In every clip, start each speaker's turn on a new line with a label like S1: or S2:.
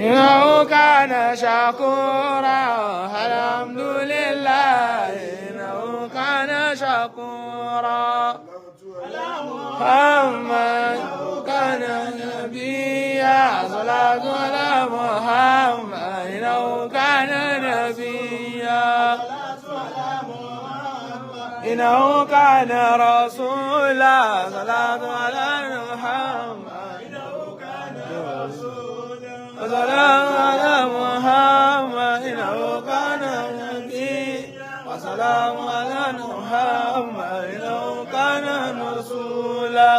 S1: إنه كان شكورا الحمد لله إنه كان شكورا محمد كان نبيا صلاة على محمد إنه كان نبيا إنه كان رسولا صلاة على محمد وسلام على محمد إنه كان نبي وسلام على محمد إنه كان رسولا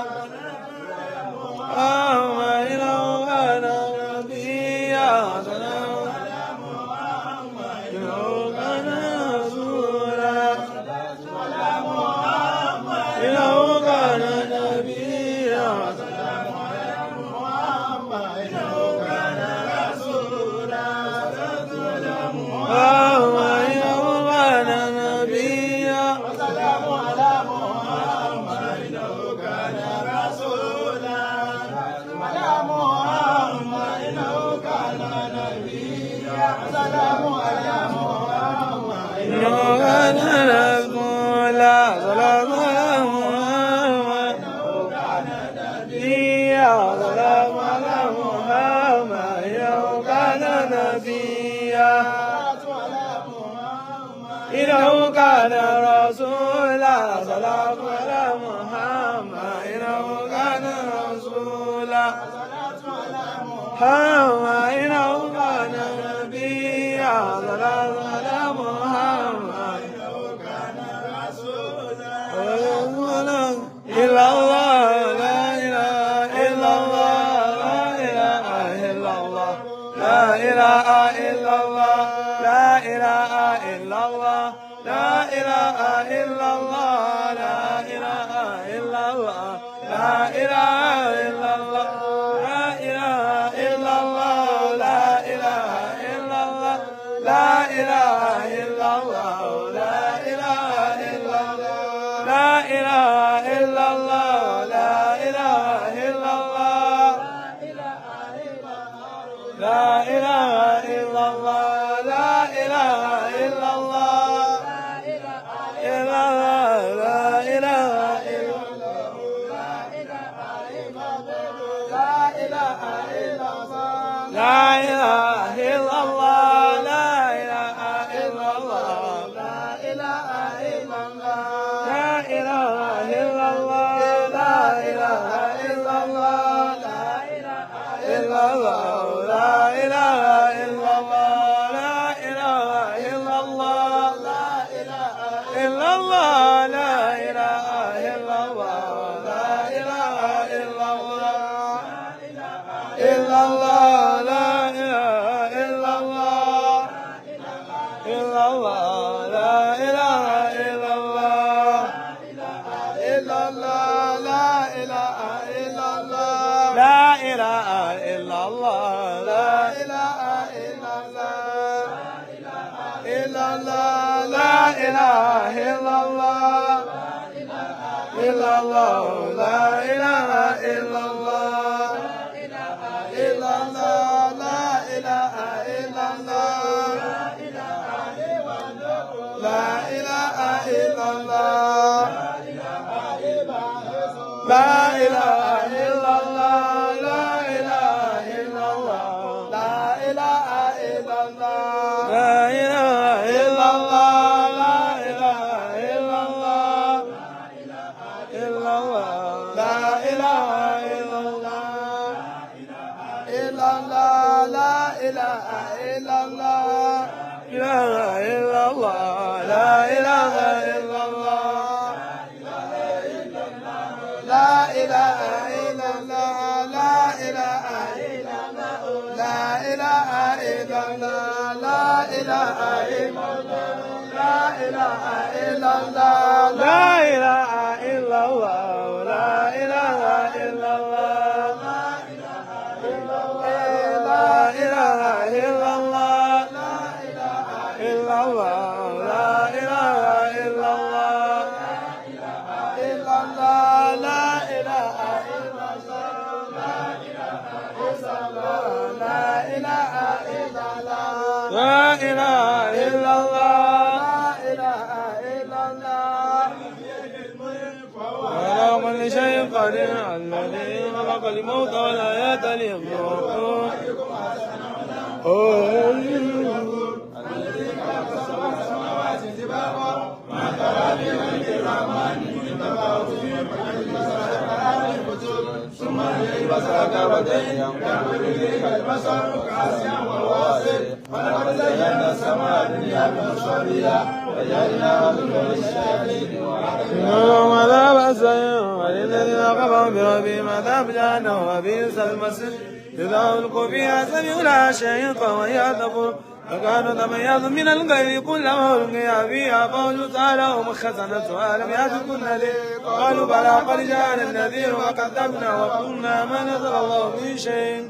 S1: محمد إنه كان نبيا وسلام على محمد إنه كان رسولا إنه كان نبيا وسلام على محمد إنه كان رسولا محمد إنه كان نبيا وسلام على محمد إنه كان رسولا على محمد إنه كان نبيا وسلام على محمد إنه كان رسولا صلى الله على محمد نبيا سلام على محمد إنه كان نبيا إنه كان رسولا سلام على محمد إنه كان رسولا إنه كان نبيا سلام على محمد إنه كان رسولا إلا الله لا إله إلا الله لا إله إلا الله لا إله إلا الله لا إله إلا الله لا إله إلا الله لا إله إلا الله لا إله إلا الله لا إله إلا الله لا إله إلا الله لا إله إلا الله لا إله إلا الله لا إله إلا الله لا إله إلا الله لا إله إلا الله لا إله إلا الله إلا الله لا إله إلا الله لا إله إلا الله لا إله إلا الله لا إله إلا الله لا إله إلا الله لا إله إلا الله لا إله إلا الله لا إله إلا الله لا إله إلا الله لا إله إلا الله لا إله إلا الله لا إله إلا الله لا إله إلا الله إلا الله لا إله إلا الله إلا الله لا إله إلا الله إلا الله لا إله إلا الله لا إله إلا الله لا إله إلا الله إلا الله لا إله إلا الله إلا الله لا إله إلا الله إلا الله لا إله إلا الله لا إله إلا الله لا إله إلا الله لا إله إلا الله لا إله إلا الله لا إله إلا الله لا إله إلا الله إلا الله لا إله إلا الله إلا الله لا إله إلا الله إله إلا الله لا إله إلا الله لا إله إلا الله لا إله إلا الله لا إله إلا الله لا إله إلا الله لا إله إلا الله لا إله إلا الله لا إله إلا الله لا إله إلا الله لا إله إلا الله لا إله إلا الله إلا الله لا إله إلا الله لا إله إلا الله لا إله إلا الله لا إله إلا الله ولا كل شيء قدير الذي خلق الموت والحياة ليبلوكم الذي خلق سبع سماوات طباقا ما ترى في خلق الرحمن من تفاوت ثم البصر كرتين ينقلب اليك البصر خاسئا وهو حسير ولقد زينا السماء الدنيا بمصابيح وجعلناها رجوما للشياطين وأعتدنا عذاب السعير وللذين كفروا بربهم عذاب جهنم وبئس المصير إذا ألقوا فيها سمعوا لها شهيقا وهي تفور فكانوا تميز من الغير كلما ألقي فيها فوج سألهم خزنتها ألم يأتكم نذير قالوا بلى قد جاءنا النذير وكذبنا وقلنا ما نزل الله من شيء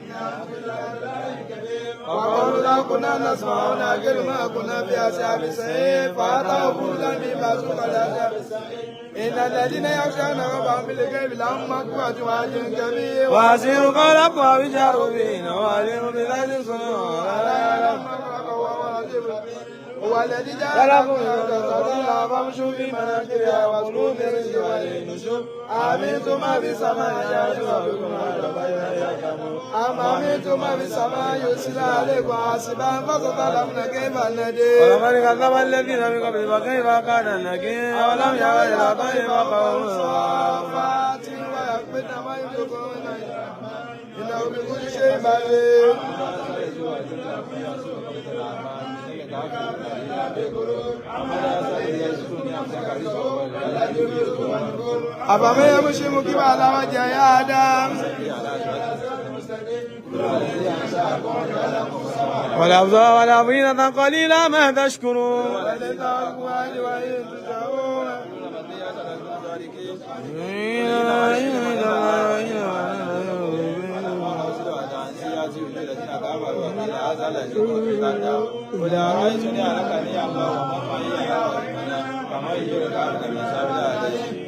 S1: وقالوا لا كنا نسمع ولكن ما كنا في أصحاب السعير فأتوا فوزا بما سوق الأصحاب السعير إن الذين يخشون ربهم بالغيب لهم مغفرة وأجر كبير وأسيروا قولكم وجهروا به وأعلنوا بذات الصدور هو الذي جعل لكم الأرض فامشوا في مناكبها وكلوا من رزقه وإليه النشور أأمنتم من في السماء أن يعرج بكم أم أمنتم من في السماء يرسل عليكم حاسبا فستعلمون كيف النذير ولقد كذب الذين من قبلهم فكيف كان النكير أولم يروا إلى طير فقوم صافات ويقبضن ما يمسكون إنه بكل شيء بصير أفمن يمشي مكبا على وجهه آدم والأبصار والأفئدة قليلا ما تشكرون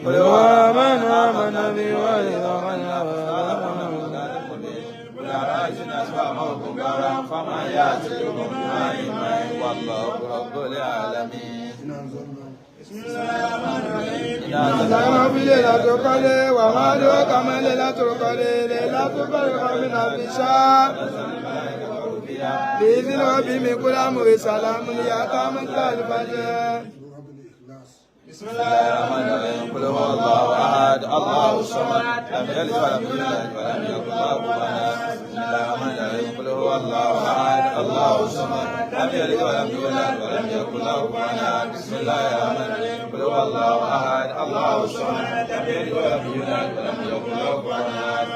S1: ومن آمن به فمن يأتيكم والله رب العالمين. بسم الله الرحمن الرحيم. ليلة القدر وما أدراك ما ليلة القدر ليلة القدر من ألف شهر بإذن ربي من كل أمر سلام ليأتى من الفجر. بسم الله الرحمن الرحيم. قل هو الله أحد الله الصمد لم يلد ولم يولد ولم يكن له كفوا أحد. بسم الله الرحمن الرحيم. قل هو الله أحد الله الصمد لم يلد ولم يولد ولم يكن له كفوا أحد. بسم الله الرحمن الرحيم. قل هو الله أحد الله الصمد لم يلد ولم يولد ولم يكن له كفوا أحد.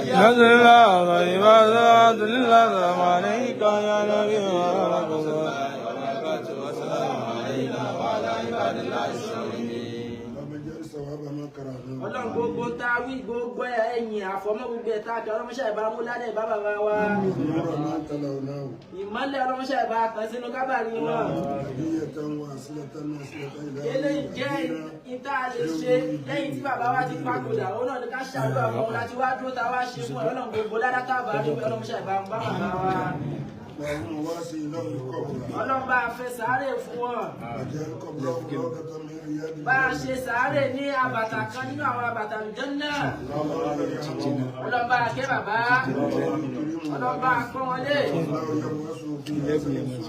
S1: الحمد لله والعبادة لله السلام عليك يا نبي ورحمة الله وبركاته والسلام علينا وعلى عباد الله الصالحين. Ọlọ́run gbogbo tá a wí gbogbo ẹ̀yìn àfọmọ́ gbogbo ẹ̀ta àti ọlọ́mọṣẹ́ ìbá múládẹ́ ìbá bàbá wa. Ìmọ́lẹ̀ ọlọ́mọṣẹ́ ìbá kan sínú kábàárì wọn. Eléyìí jẹ́ ìta lè ṣe lẹ́yìn tí bàbá wa ti papòdà òun náà ní ká ṣàdúrà fún un láti wá dúró tá a wá ṣe fún Ọlọ́run gbogbo ládàkà bá níbi ọlọ́mọṣẹ́ ìbá ń bá bàbá wa. Ọlọ́run bá a fẹ́ sàárè fún wọn. Bá a ṣe sàárè ní àbàtà kan nínú àwọn àbàtà Àlùjánnà. Ọlọ́run bá a kẹ́ bàbá. Ọlọ́run bá a pọ́n wọn lé.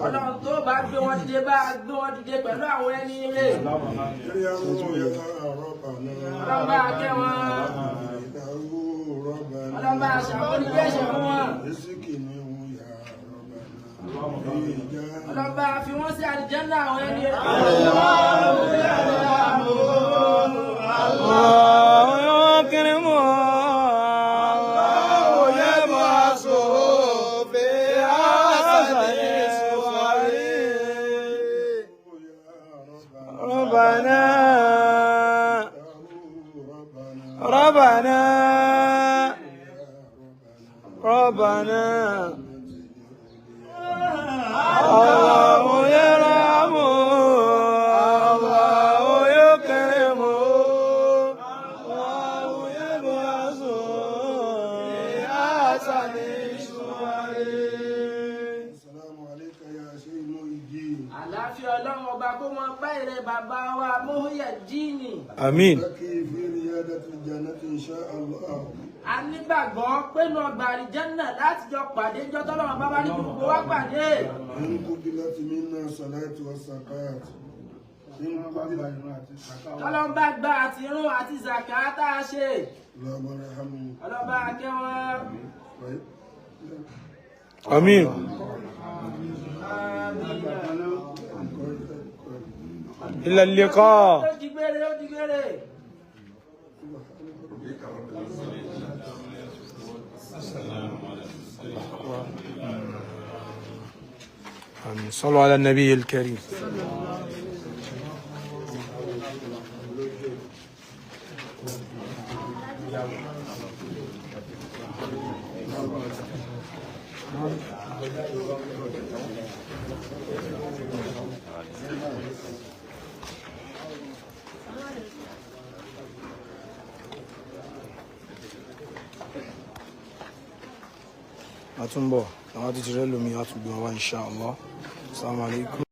S1: Ọlọ́run tó bá gbé wọn dìde bá a gbé wọn dìde pẹ̀lú àwọn ẹni rẹ̀. Ọlọ́run bá a kẹ́ wọn. Ọlọ́run bá a ṣàkóso ẹ̀ṣẹ̀ fún wọn. Ọlọ́run bá a fi wọ́n sí Àlùjánnà àwọn ẹni rẹ̀. ربنا الله يرحمه الله يكرمه الله يبعثه بأحسن الصور. السلام عليك يا شيخ محي. àlàáfíà Ọlọ́run ọba kó mọ bá ìrẹ bàbá wa Muhyiddin. àmín. A nígbàgbọ́ pé ní ọgbà àlìjánnà láti jọ pàdé jọ tọ́lọ́run bá bá ní gbogbo wa pàdé. Ọlọ́run bá gba àti irun àti zàkà tá a ṣe. Ọlọ́run bá kẹ́ wọn. Àmín. إلى اللقاء. صلوا على النبي الكريم. Atumbo. àwọn tó ti rẹ́ lómi á tún gbé wọn wá inshallah. Assalamu alaikum.